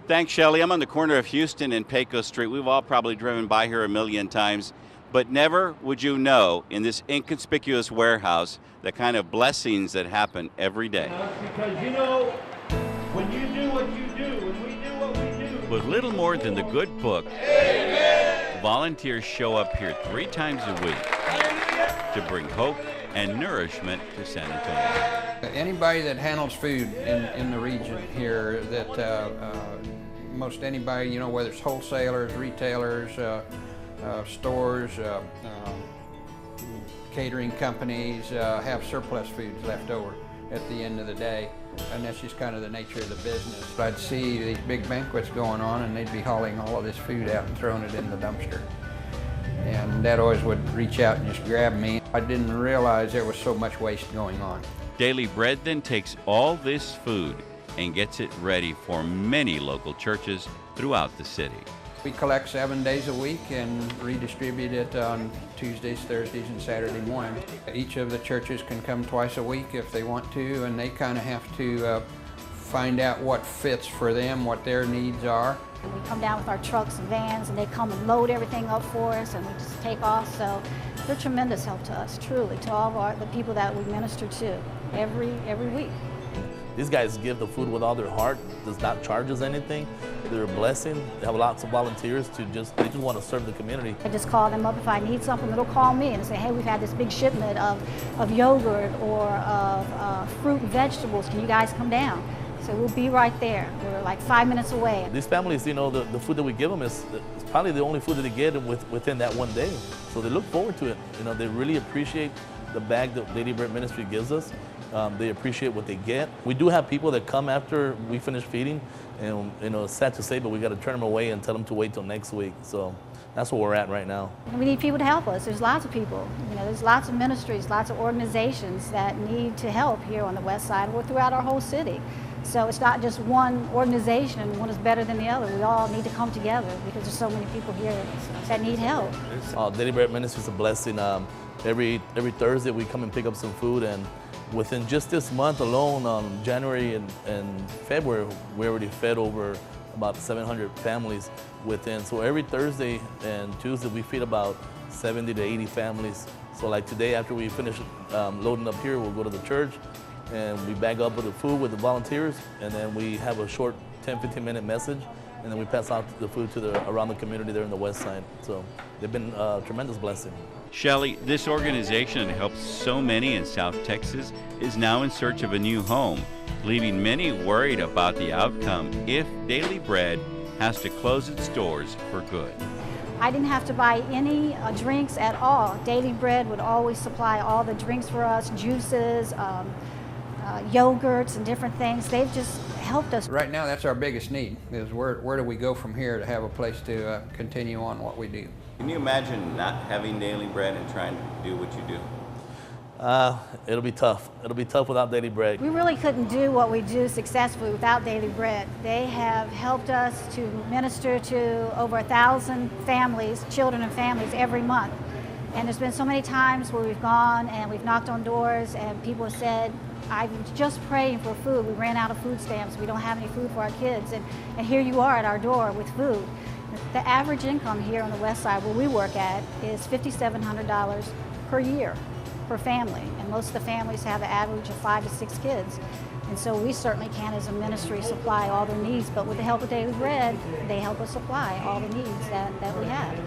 Thanks, Shelley. I'm on the corner of Houston and Pecos Street. We've all probably driven by here a million times, but never would you know in this inconspicuous warehouse the kind of blessings that happen every day. Because when you do what you do, when we do what we do. With little more than the good book, Amen. Volunteers show up here 3 times a week to bring hope and nourishment to San Antonio. Anybody that handles food in the region here, that most anybody, whether it's wholesalers, retailers, stores, catering companies, have surplus foods left over at the end of the day. And that's just kind of the nature of the business. I'd see these big banquets going on and they'd be hauling all of this food out and throwing it in the dumpster. And Dad always would reach out and just grab me. I didn't realize there was so much waste going on. Daily Bread then takes all this food and gets it ready for many local churches throughout the city. We collect 7 days a week and redistribute it on Tuesdays, Thursdays, and Saturday mornings. Each of the churches can come twice a week if they want to, and they kind of have to find out what fits for them, what their needs are. And we come down with our trucks and vans, and they come and load everything up for us, and we just take off. So they're a tremendous help to us, truly, to all of the people that we minister to every week. These guys give the food with all their heart, does not charge us anything. They're a blessing. They have lots of volunteers they just want to serve the community. I just call them up if I need something. They'll call me and say, hey, we've had this big shipment of yogurt or of fruit and vegetables. Can you guys come down? So we'll be right there. We're like 5 minutes away. These families, the food that we give them is probably the only food that they get within that one day. So they look forward to it. They really appreciate the bag that Daily Bread Ministry gives us. They appreciate what they get. We do have people that come after we finish feeding, and it's sad to say, but we got to turn them away and tell them to wait till next week. So that's where we're at right now. And we need people to help us. There's lots of people. There's lots of ministries, lots of organizations that need to help here on the west side or throughout our whole city. So it's not just one organization, one is better than the other. We all need to come together because there's so many people here that need help. Daily Bread Ministry is a blessing. Every Thursday we come and pick up some food, and within just this month alone, January and February, we already fed over about 700 families within. So every Thursday and Tuesday we feed about 70 to 80 families. So like today, after we finish loading up here, we'll go to the church and we bag up with the food with the volunteers, and then we have a short 10-15 minute message, and then we pass out the food to around the community there in the west side. So they've been a tremendous blessing. Shelley, this organization that helps so many in South Texas is now in search of a new home, leaving many worried about the outcome if Daily Bread has to close its doors for good. I didn't have to buy any drinks at all. Daily Bread would always supply all the drinks for us, juices, yogurts and different things. They've just helped us. Right now, that's our biggest need, is where do we go from here to have a place to continue on what we do. Can you imagine not having Daily Bread and trying to do what you do? It'll be tough. It'll be tough without Daily Bread. We really couldn't do what we do successfully without Daily Bread. They have helped us to minister to over 1,000 families, children and families every month. And there's been so many times where we've gone and we've knocked on doors and people have said, I was just praying for food. We ran out of food stamps. We don't have any food for our kids. And here you are at our door with food. The average income here on the west side where we work at is $5,700 per year per family. And most of the families have an average of 5 to 6 kids. And so we certainly can, as a ministry, supply all their needs. But with the help of Daily Bread, they help us supply all the needs that we have.